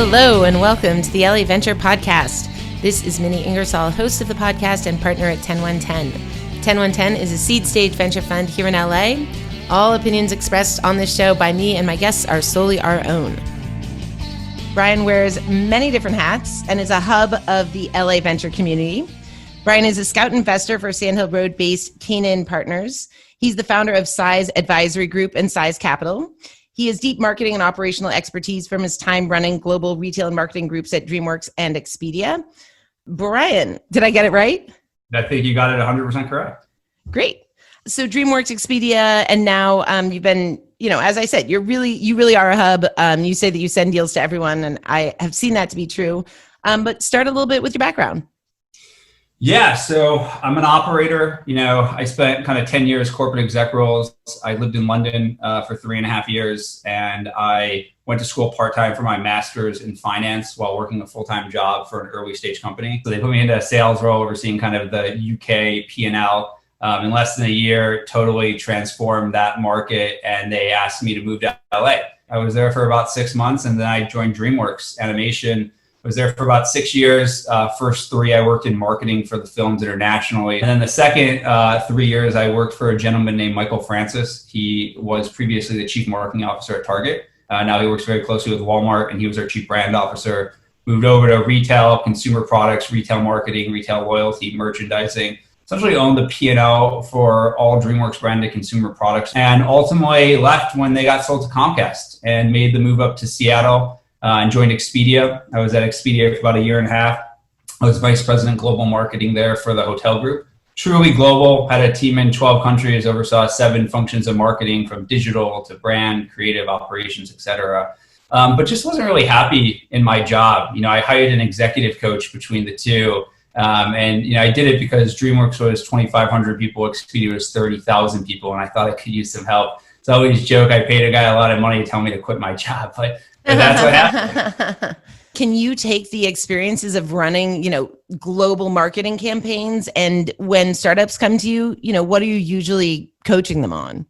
Hello and welcome to the LA Venture Podcast. This is Minnie Ingersoll, host of the podcast and partner at TenOneTen. TenOneTen is a seed stage venture fund here in LA. All opinions expressed on this show by me and my guests are solely our own. Brian wears many different hats and is a hub of the LA venture community. Brian is a scout investor for Sand Hill Road-based Canaan Partners. He's the founder of Size Advisory Group and Size Capital. He has deep marketing and operational expertise from his time running global retail and marketing groups at DreamWorks and Expedia. Brian, did I get it right? I think you got it 100% correct. Great. So DreamWorks, Expedia, and now you've been, as I said, you really are a hub. You say that you send deals to everyone, and I have seen that to be true. But start a little bit with your background. Yeah, so I'm an operator. I spent kind of 10 years corporate exec roles. I lived in London for 3.5 years, and I went to school part-time for my master's in finance while working a full-time job for an early stage company. So they put me into a sales role overseeing kind of the UK P&L. In less than a year, totally transformed that market, and they asked me to move to LA. I was there for about 6 months, and then I joined DreamWorks Animation. I was there for about 6 years. First 3, I worked in marketing for the films internationally. And then the second 3 years, I worked for a gentleman named Michael Francis. He was previously the chief marketing officer at Target. Now he works very closely with Walmart, and he was our chief brand officer. Moved over to retail, consumer products, retail marketing, retail loyalty, merchandising. Essentially owned the P&L for all DreamWorks branded consumer products, and ultimately left when they got sold to Comcast and made the move up to Seattle. And joined Expedia. I was at Expedia for about 1.5 years. I was vice president global marketing there for the hotel group. Truly global, had a team in 12 countries, oversaw 7 functions of marketing from digital to brand, creative operations, et cetera. But just wasn't really happy in my job. I hired an executive coach between the two. And I did it because DreamWorks was 2,500 people, Expedia was 30,000 people, and I thought I could use some help. So I always joke, I paid a guy a lot of money to tell me to quit my job, but that's what happened. Can you take the experiences of running, global marketing campaigns, and when startups come to you, what are you usually coaching them on?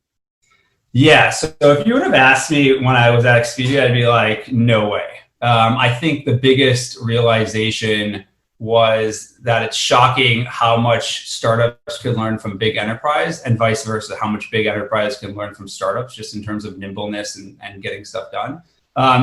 Yeah, so if you would have asked me when I was at Expedia, I'd be like, no way. I think the biggest realization was that it's shocking how much startups could learn from big enterprise, and vice versa, how much big enterprise can learn from startups, just in terms of nimbleness and getting stuff done.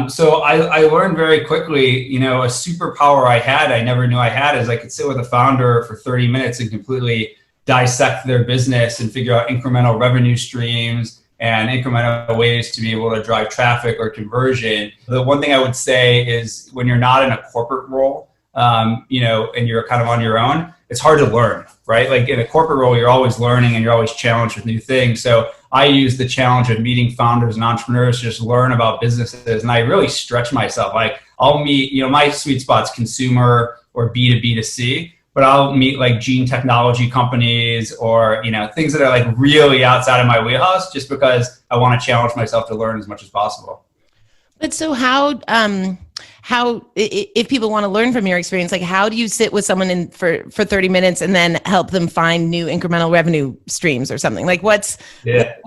So I learned very quickly, a superpower I had, I never knew I had, is I could sit with a founder for 30 minutes and completely dissect their business and figure out incremental revenue streams and incremental ways to be able to drive traffic or conversion. The one thing I would say is when you're not in a corporate role, and you're kind of on your own, it's hard to learn, right? Like in a corporate role, you're always learning and you're always challenged with new things. So I use the challenge of meeting founders and entrepreneurs to just learn about businesses. And I really stretch myself. Like I'll meet, my sweet spot's consumer or B2B2C, but I'll meet like gene technology companies or, things that are like really outside of my wheelhouse, just because I want to challenge myself to learn as much as possible. But so how, if people want to learn from your experience, like how do you sit with someone for 30 minutes and then help them find new incremental revenue streams or something? Like what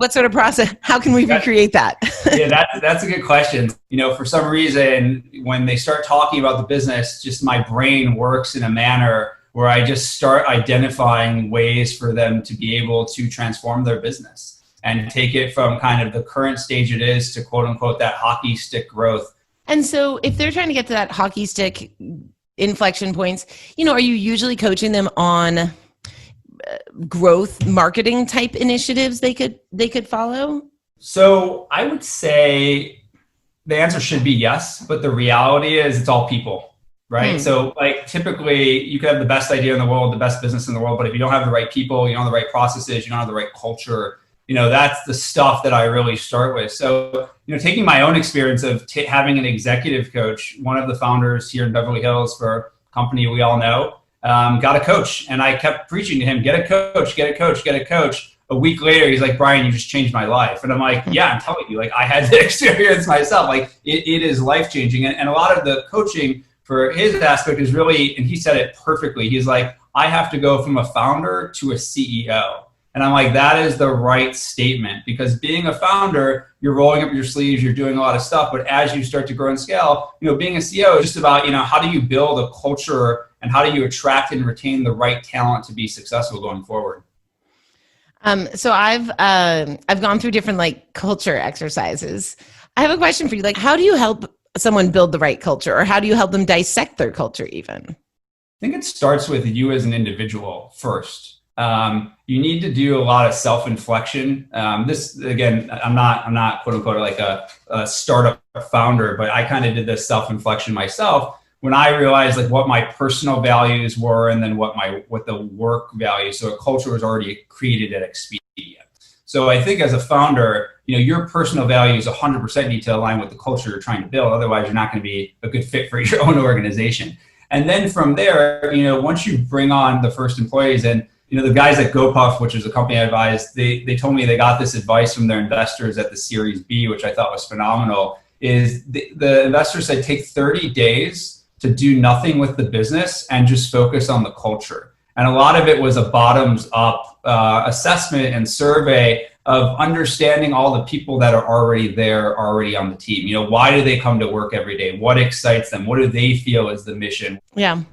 sort of process, how can we recreate that? Yeah, that's a good question. For some reason, when they start talking about the business, just my brain works in a manner where I just start identifying ways for them to be able to transform their business and take it from kind of the current stage it is to quote unquote that hockey stick growth. And so if they're trying to get to that hockey stick inflection points, are you usually coaching them on growth marketing type initiatives they could follow? So I would say the answer should be yes, but the reality is it's all people, right? So like typically you could have the best idea in the world, the best business in the world, but if you don't have the right people, you don't have the right processes, you don't have the right culture, that's the stuff that I really start with. So, taking my own experience of having an executive coach, one of the founders here in Beverly Hills for a company we all know, got a coach. And I kept preaching to him, get a coach, get a coach, get a coach. A week later, he's like, Brian, you just changed my life. And I'm like, yeah, I'm telling you, like I had the experience myself. Like it is life-changing. And a lot of the coaching for his aspect is really, and he said it perfectly. He's like, I have to go from a founder to a CEO. And I'm like, that is the right statement, because being a founder, you're rolling up your sleeves, you're doing a lot of stuff. But as you start to grow and scale, being a CEO is just about, how do you build a culture and how do you attract and retain the right talent to be successful going forward? So I've gone through different culture exercises. I have a question for you. How do you help someone build the right culture, or how do you help them dissect their culture even? I think it starts with you as an individual first. You need to do a lot of self-inflection. This, again, I'm not quote unquote like a startup founder, but I kind of did this self-inflection myself when I realized what my personal values were, and then what the work values. So a culture was already created at Expedia. So I think as a founder, your personal values 100% need to align with the culture you're trying to build. Otherwise, you're not going to be a good fit for your own organization. And then from there, once you bring on the first employees, and the guys at goPuff, which is a company I advised, they told me they got this advice from their investors at the Series B, which I thought was phenomenal. Is the investor said, take 30 days to do nothing with the business and just focus on the culture. And a lot of it was a bottoms up assessment and survey of understanding all the people that are already there, already on the team. Why do they come to work every day? What excites them? What do they feel is the mission? Yeah.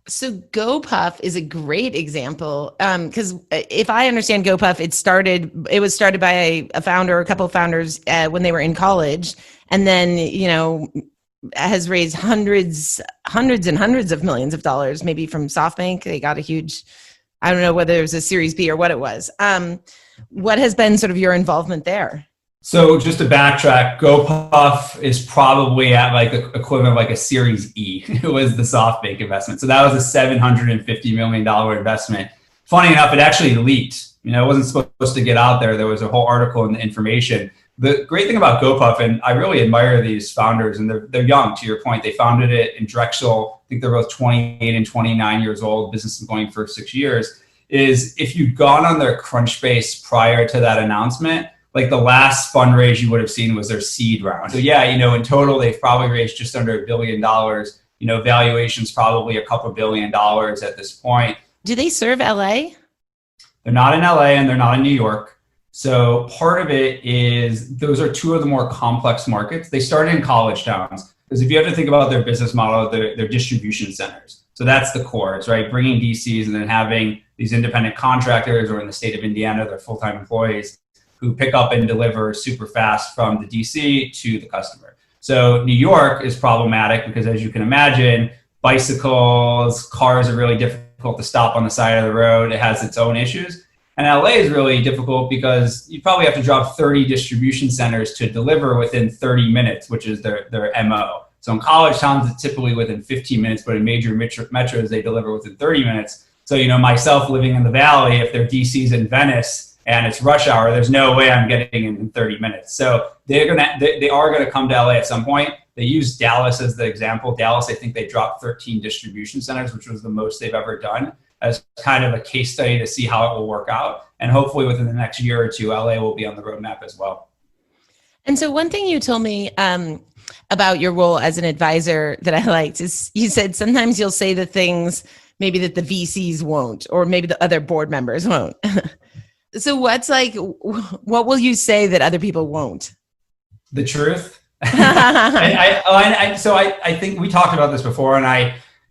So goPuff is a great example, because if I understand goPuff, it was started by a founder, a couple of founders when they were in college, and then has raised hundreds and hundreds of millions of dollars, maybe from SoftBank. They got a huge, I don't know whether it was a Series B or what it was. What has been sort of your involvement there? So just to backtrack, goPuff is probably at the equivalent of a Series E. It was the SoftBank investment. So that was a $750 million investment. Funny enough, it actually leaked. It wasn't supposed to get out there. There was a whole article in the information. The great thing about goPuff, and I really admire these founders, and they're young, to your point. They founded it in Drexel. I think they're both 28 and 29 years old. Business is going for 6 years. Is if you'd gone on their Crunchbase prior to that announcement, the last fundraise you would have seen was their seed round. So yeah, in total, they've probably raised just under $1 billion. Valuation's probably a couple $1 billion at this point. Do they serve LA? They're not in LA and they're not in New York. So part of it is those are two of the more complex markets. They started in college towns, because if you have to think about their business model, they're distribution centers. So that's the core, right? Bringing DCs and then having these independent contractors, or in the state of Indiana, they're full-time employees who pick up and deliver super fast from the DC to the customer. So New York is problematic because, as you can imagine, bicycles, cars are really difficult to stop on the side of the road. It has its own issues. And LA is really difficult because you probably have to drop 30 distribution centers to deliver within 30 minutes, which is their MO. So in college towns, it's typically within 15 minutes, but in major metros, they deliver within 30 minutes. So, myself living in the Valley, if their DC's in Venice and it's rush hour, there's no way I'm getting in 30 minutes. So they are gonna come to LA at some point. They use Dallas as the example. Dallas, I think they dropped 13 distribution centers, which was the most they've ever done, as kind of a case study to see how it will work out. And hopefully within the next year or two, LA will be on the roadmap as well. And so one thing you told me about your role as an advisor that I liked is you said sometimes you'll say the things maybe that the VCs won't, or maybe the other board members won't. So what will you say that other people won't? The truth. So I think we talked about this before,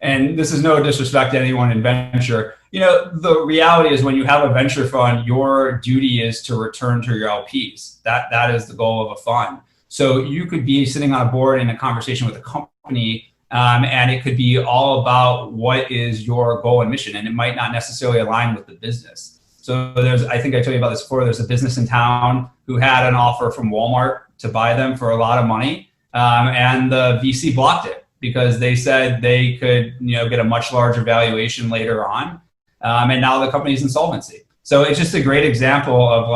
and this is no disrespect to anyone in venture. The reality is when you have a venture fund, your duty is to return to your LPs. That is the goal of a fund. So you could be sitting on a board in a conversation with a company, and it could be all about what is your goal and mission, and it might not necessarily align with the business. So I think I told you about this before, there's a business in town who had an offer from Walmart to buy them for a lot of money, and the VC blocked it because they said they could get a much larger valuation later on, and now the company's insolvency. So it's just a great example of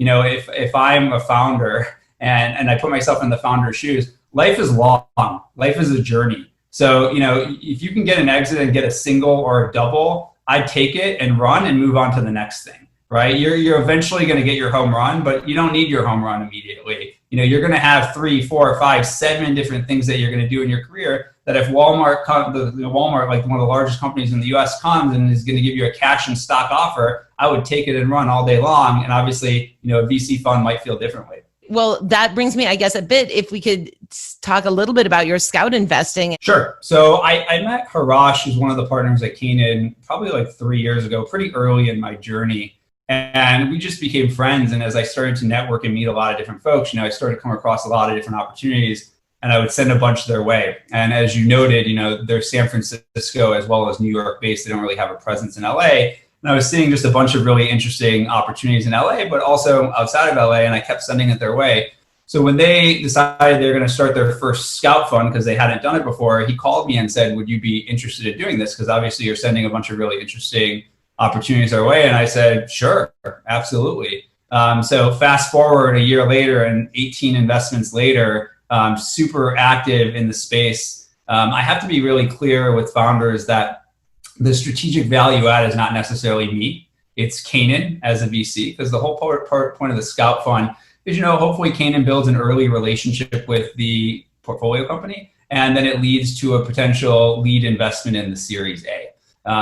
if I'm a founder and I put myself in the founder's shoes, life is long, life is a journey. So if you can get an exit and get a single or a double, I'd take it and run and move on to the next thing, right? You're eventually going to get your home run, but you don't need your home run immediately. You're going to have 3, 4, 5, 7 different things that you're going to do in your career that if Walmart, Walmart, like one of the largest companies in the U.S., comes and is going to give you a cash and stock offer, I would take it and run all day long. And obviously, a VC fund might feel differently. Well, that brings me, I guess, a bit, if we could talk a little bit about your scout investing. Sure. So I met Harash, who's one of the partners at Canaan, probably like 3 years ago, pretty early in my journey. And we just became friends. And as I started to network and meet a lot of different folks, I started to come across a lot of different opportunities, and I would send a bunch their way. And as you noted, they're San Francisco as well as New York based. They don't really have a presence in LA. And I was seeing just a bunch of really interesting opportunities in LA, but also outside of LA, and I kept sending it their way. So when they decided they're going to start their first scout fund, because they hadn't done it before, he called me and said, would you be interested in doing this? Because obviously you're sending a bunch of really interesting opportunities our way. And I said, sure, absolutely. So fast forward a year later and 18 investments later, super active in the space. I have to be really clear with founders that the strategic value add is not necessarily me. It's Canaan as a VC, because the whole point of the Scout Fund is, hopefully Canaan builds an early relationship with the portfolio company, and then it leads to a potential lead investment in the Series A.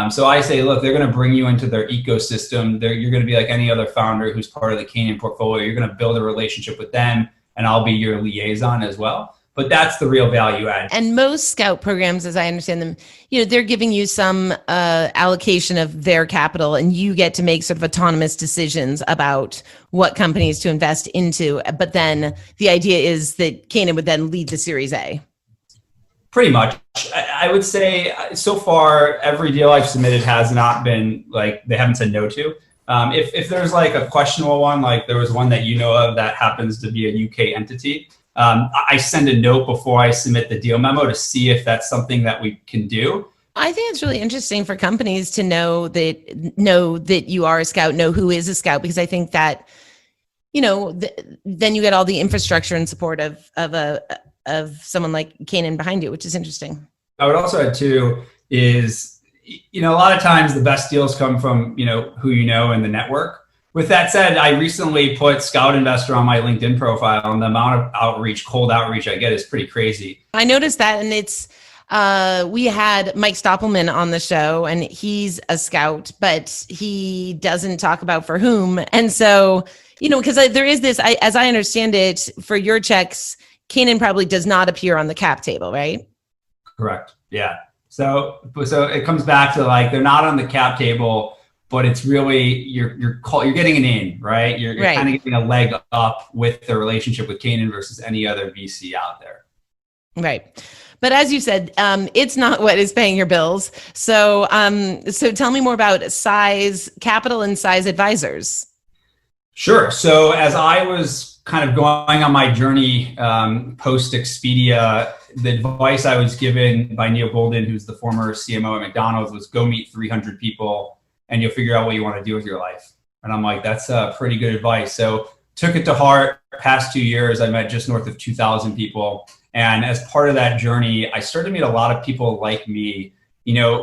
So I say, look, they're going to bring you into their ecosystem. You're going to be like any other founder who's part of the Canaan portfolio. You're going to build a relationship with them, and I'll be your liaison as well. But that's the real value add. And most scout programs, as I understand them, they're giving you some allocation of their capital, and you get to make sort of autonomous decisions about what companies to invest into. But then the idea is that Canaan would then lead the Series A. Pretty much. I would say so far, every deal I've submitted has not been they haven't said no to. If there's like a questionable one, like there was one that of that happens to be a UK entity, I send a note before I submit the deal memo to see if that's something that we can do. I think it's really interesting for companies to know that you are a scout, know who is a scout, because I think that, then you get all the infrastructure and support of someone like Canaan behind you, which is interesting. I would also add too is, a lot of times the best deals come from, who in the network. With that said, I recently put Scout Investor on my LinkedIn profile, and the amount of cold outreach I get is pretty crazy. I noticed that, and it's, we had Mike Stoppelman on the show, and he's a scout, but he doesn't talk about for whom. And so, because there is this, as I understand it, for your checks, Canaan probably does not appear on the cap table, right? Correct. Yeah. So it comes back to they're not on the cap table, but it's really you're getting an in, right? You're right. Kind of getting a leg up with the relationship with Canaan versus any other VC out there. Right. But as you said, it's not what is paying your bills. So tell me more about Size Capital and Size Advisors. Sure. So as I was kind of going on my journey post Expedia, the advice I was given by Neil Golden, who's the former CMO at McDonald's, was go meet 300 people and you'll figure out what you want to do with your life. And I'm like, that's pretty good advice. So took it to heart. Past 2 years, I met just north of 2,000 people. And as part of that journey, I started to meet a lot of people like me.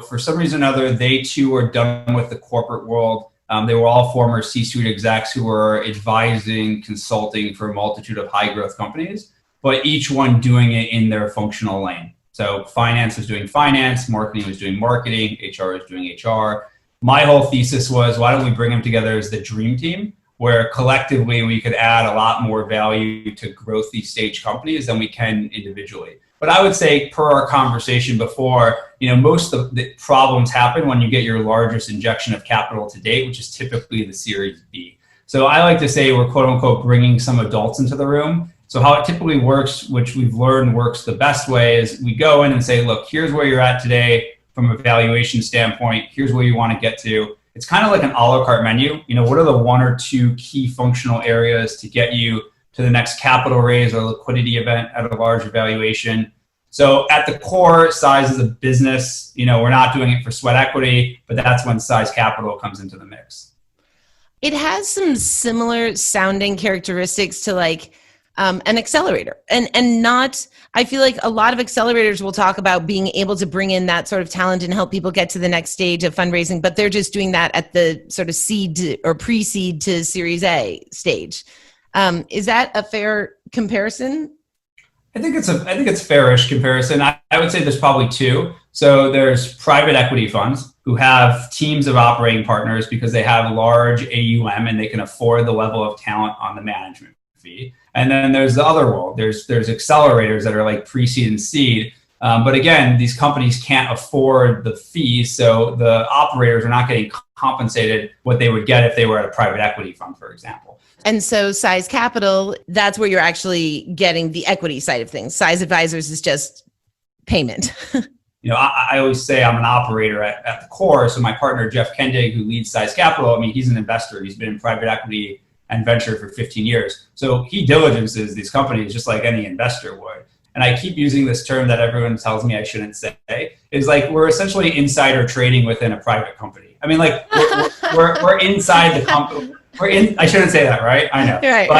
For some reason or another, they too were done with the corporate world. They were all former C-suite execs who were advising, consulting for a multitude of high growth companies, but each one doing it in their functional lane. So finance was doing finance, marketing was doing marketing, HR was doing HR. My whole thesis was, why don't we bring them together as the dream team, where collectively we could add a lot more value to growthy stage companies than we can individually. But I would say, per our conversation before, most of the problems happen when you get your largest injection of capital to date, which is typically the Series B. So I like to say we're quote unquote bringing some adults into the room. So how it typically works, which we've learned works the best way, is we go in and say, look, here's where you're at today from a valuation standpoint. Here's where you want to get to. It's kind of like an a la carte menu. What are the one or two key functional areas to get you to the next capital raise or liquidity event at a larger valuation? So at the core, Size is a business. We're not doing it for sweat equity, but that's when Size Capital comes into the mix. It has some similar sounding characteristics to an accelerator, and not, I feel like a lot of accelerators will talk about being able to bring in that sort of talent and help people get to the next stage of fundraising, but they're just doing that at the sort of seed or pre-seed to Series A stage. Is that a fair comparison? I think it's fairish comparison. I would say there's probably two. So there's private equity funds who have teams of operating partners because they have large AUM and they can afford the level of talent on the management fee. And then there's the other world. There's accelerators that are like pre-seed and seed. But again, these companies can't afford the fees, so the operators are not getting compensated what they would get if they were at a private equity fund, for example. And so Size Capital, that's where you're actually getting the equity side of things. Size Advisors is just payment. I always say I'm an operator at the core. So my partner, Jeff Kendig, who leads Size Capital, I mean, he's an investor. He's been in private equity and venture for 15 years. So he diligences these companies just like any investor would. And I keep using this term that everyone tells me I shouldn't say, is like we're essentially insider trading within a private company. I mean, like we're inside the company. I shouldn't say that, right? I know, right, but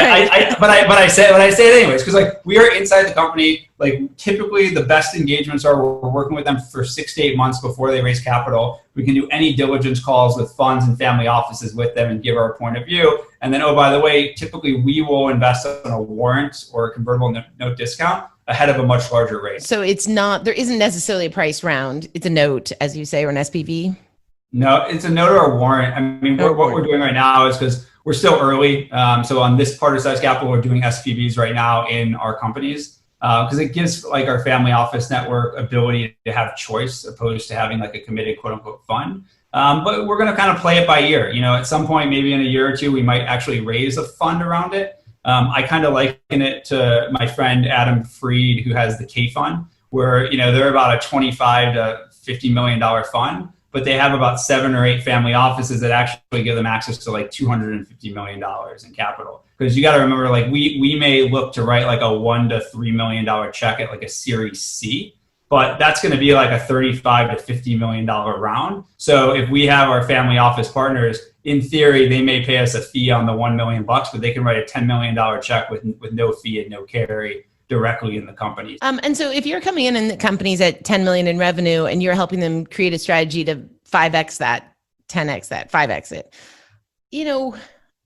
I say it anyways because like we are inside the company. Like typically, the best engagements are we're working with them for 6 to 8 months before they raise capital. We can do any diligence calls with funds and family offices with them and give our point of view. And then, oh, by the way, typically we will invest on a warrant or a convertible note discount ahead of a much larger raise. So there isn't necessarily a price round. It's a note, as you say, or an SPV. No, it's a note or a warrant. I mean, what we're doing right now is because we're still early. So on this part of Size Capital, we're doing SVBs right now in our companies because it gives like our family office network ability to have choice opposed to having like a committed quote unquote fund. But we're going to kind of play it by ear. At some point, maybe in a year or two, we might actually raise a fund around it. I kind of liken it to my friend Adam Freed, who has the K Fund, where they're about a $25 to $50 million fund. But they have about 7 or 8 family offices that actually give them access to like $250 million in capital. Because you got to remember, like we may look to write like a $1 to $3 million check at like a Series C, but that's going to be like a $35 to $50 million round. So if we have our family office partners, in theory, they may pay us a fee on the $1 million, but they can write a $10 million check with no fee and no carry directly in the company. And so if you're coming in the companies at 10 million in revenue and you're helping them create a strategy to 5x that, 10x that, 5x it,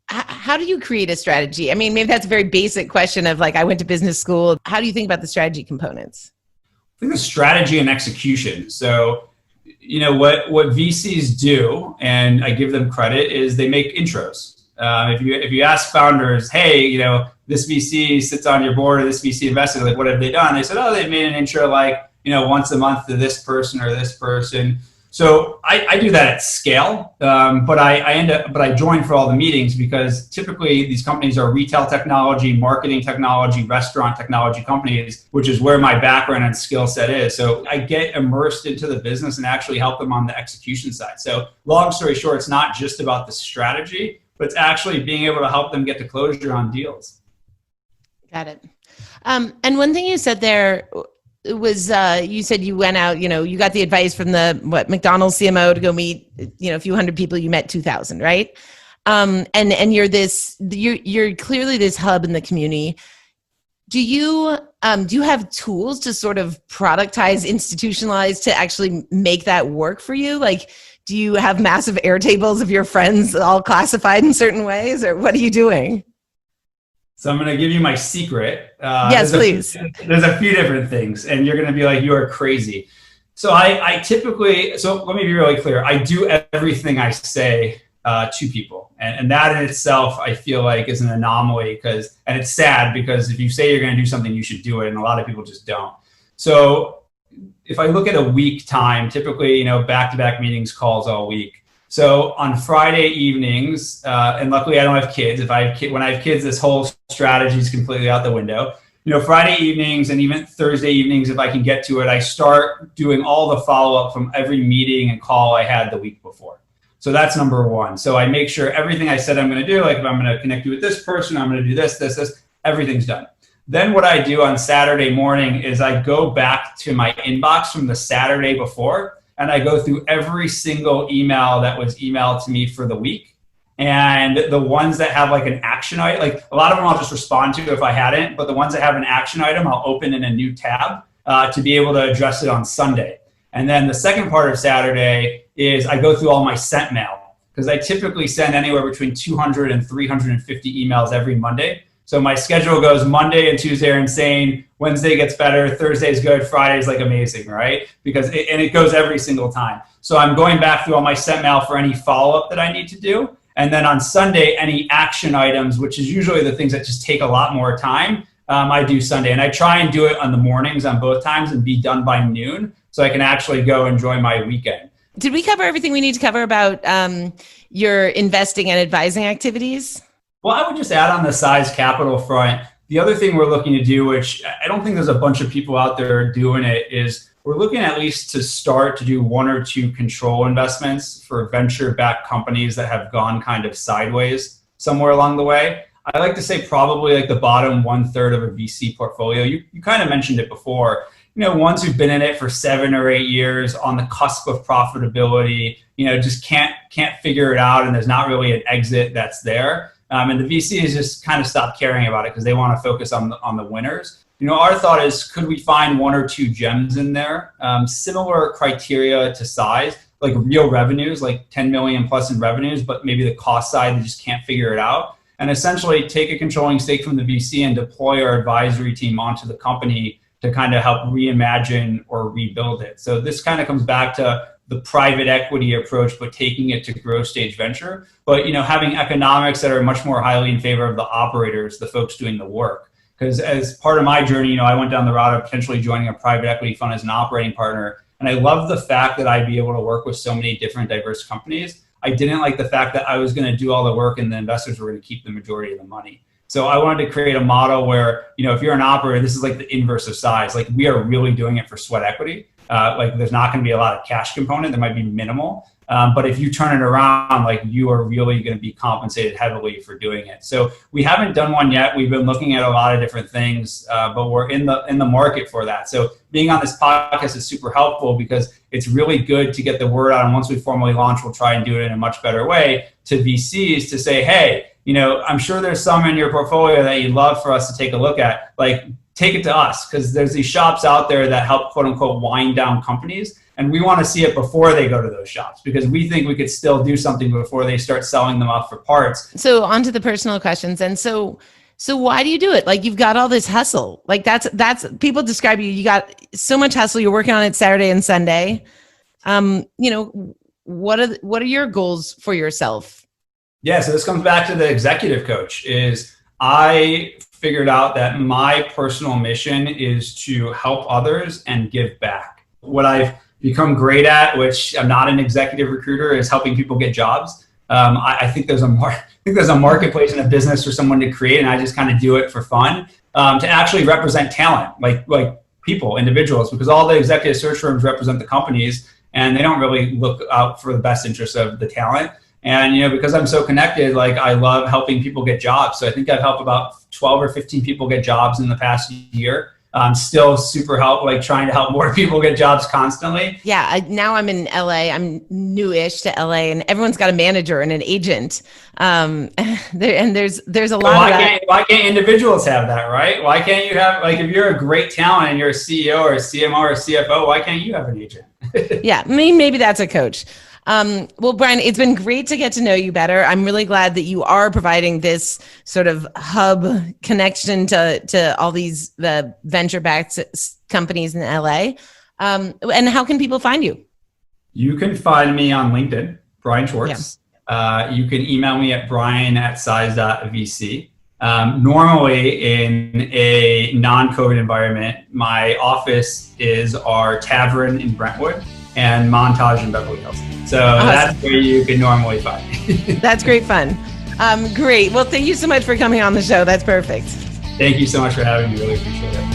how do you create a strategy? I mean, maybe that's a very basic question of like, I went to business school. How do you think about the strategy components? I think the strategy and execution. So, what VCs do, and I give them credit, is they make intros. If you ask founders, hey, this VC sits on your board or this VC invested, like what have they done? They said, oh, they made an intro like, once a month to this person or this person. So I do that at scale, but I join for all the meetings because typically these companies are retail technology, marketing technology, restaurant technology companies, which is where my background and skill set is. So I get immersed into the business and actually help them on the execution side. So long story short, it's not just about the strategy, but it's actually being able to help them get to closure on deals. Got it. And one thing you said there was, you said you went out, you got the advice from the McDonald's CMO to go meet, a few hundred people. You met 2,000, right? And you're clearly this hub in the community. Do you have tools to sort of productize, institutionalize to actually make that work for you? Like, do you have massive Airtables of your friends all classified in certain ways, or what are you doing? So I'm going to give you my secret. Yes, please. There's a few different things, and you're going to be like, you are crazy. So I typically, so let me be really clear. I do everything I say to people. And that in itself, I feel like is an anomaly and it's sad because if you say you're going to do something, you should do it. And a lot of people just don't. So if I look at a week time, typically, back-to-back meetings, calls all week. So on Friday evenings, and luckily I don't have kids. When I have kids, this whole strategy is completely out the window. Friday evenings and even Thursday evenings, if I can get to it, I start doing all the follow-up from every meeting and call I had the week before. So that's number one. So I make sure everything I said I'm going to do, like if I'm going to connect you with this person, I'm going to do this, everything's done. Then what I do on Saturday morning is I go back to my inbox from the Saturday before, and I go through every single email that was emailed to me for the week. And the ones that have like an action item, like a lot of them I'll just respond to if I hadn't, but the ones that have an action item, I'll open in a new tab to be able to address it on Sunday. And then the second part of Saturday is I go through all my sent mail because I typically send anywhere between 200 and 350 emails every Monday. So my schedule goes Monday and Tuesday are insane. Wednesday gets better. Thursday's good. Friday's like amazing, right? And it goes every single time. So I'm going back through all my sent mail for any follow-up that I need to do. And then on Sunday, any action items, which is usually the things that just take a lot more time, I do Sunday. And I try and do it on the mornings on both times and be done by noon so I can actually go enjoy my weekend. Did we cover everything we need to cover about your investing and advising activities? Well, I would just add on the size capital front. The other thing we're looking to do, which I don't think there's a bunch of people out there doing it, is we're looking at least to start to do 1 or 2 control investments for venture-backed companies that have gone kind of sideways somewhere along the way. I like to say probably like the bottom 1/3 of a VC portfolio. You kind of mentioned it before. Ones who've been in it for 7 or 8 years on the cusp of profitability, just can't figure it out, and there's not really an exit that's there. And the VCs just kind of stopped caring about it because they want to focus on the winners. Our thought is, could we find 1 or 2 gems in there, similar criteria to size, like real revenues, like 10 million plus in revenues, but maybe the cost side, they just can't figure it out. And essentially take a controlling stake from the VC and deploy our advisory team onto the company to kind of help reimagine or rebuild it. So this kind of comes back to the private equity approach, but taking it to growth stage venture, but having economics that are much more highly in favor of the operators, the folks doing the work. Because as part of my journey, I went down the route of potentially joining a private equity fund as an operating partner. And I love the fact that I'd be able to work with so many different diverse companies. I didn't like the fact that I was going to do all the work and the investors were going to keep the majority of the money. So I wanted to create a model where, if you're an operator, this is like the inverse of size. Like we are really doing it for sweat equity. Like there's not going to be a lot of cash component. There might be minimal. But if you turn it around, like you are really going to be compensated heavily for doing it. So we haven't done one yet. We've been looking at a lot of different things, but we're in the market for that. So being on this podcast is super helpful because it's really good to get the word out. And once we formally launch, we'll try and do it in a much better way to VCs to say, hey, I'm sure there's some in your portfolio that you'd love for us to take a look at. Like, take it to us, because there's these shops out there that help, quote unquote, wind down companies. And we want to see it before they go to those shops because we think we could still do something before they start selling them off for parts. So on to the personal questions. And so why do you do it? Like you've got all this hustle. Like that's people describe you got so much hustle. You're working on it Saturday and Sunday. What are your goals for yourself? Yeah. So this comes back to the executive coach is I figured out that my personal mission is to help others and give back. What I've become great at, which I'm not an executive recruiter, is helping people get jobs. I think there's a marketplace in a business for someone to create, and I just kind of do it for fun to actually represent talent, like people, individuals, because all the executive search firms represent the companies, and they don't really look out for the best interests of the talent. And because I'm so connected, like I love helping people get jobs. So I think I've helped about 12 or 15 people get jobs in the past year. I'm still super trying to help more people get jobs constantly. Yeah. Now I'm in LA. I'm newish to LA, and everyone's got a manager and an agent. And there's a lot of that. Why can't individuals have that, right? Why can't you have, if you're a great talent and you're a CEO or a CMO or a CFO, why can't you have an agent? Yeah. Maybe that's a coach. Well, Brian, it's been great to get to know you better. I'm really glad that you are providing this sort of hub connection to all the venture-backed companies in LA. And how can people find you? You can find me on LinkedIn, Brian Schwartz. Yeah. You can email me at brian@size.vc. Normally in a non-COVID environment, my office is our tavern in Brentwood and Montage in Beverly Hills. So awesome. That's where you can normally find me. That's great fun. Great. Well, thank you so much for coming on the show. That's perfect. Thank you so much for having me. Really appreciate it.